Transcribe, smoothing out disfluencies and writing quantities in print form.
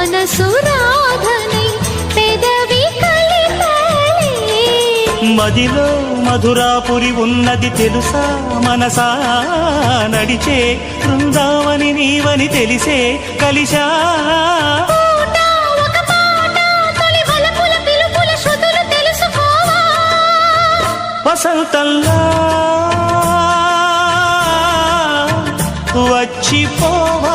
మనసు రాధనై పెదవి కలిపలే. మదిలో మధురాపురి ఉన్నది తెలుసా మనసా, నడిచే బృందావని నీవని తెలిసే కలిశా. వసంతంలా వచ్చిపోవా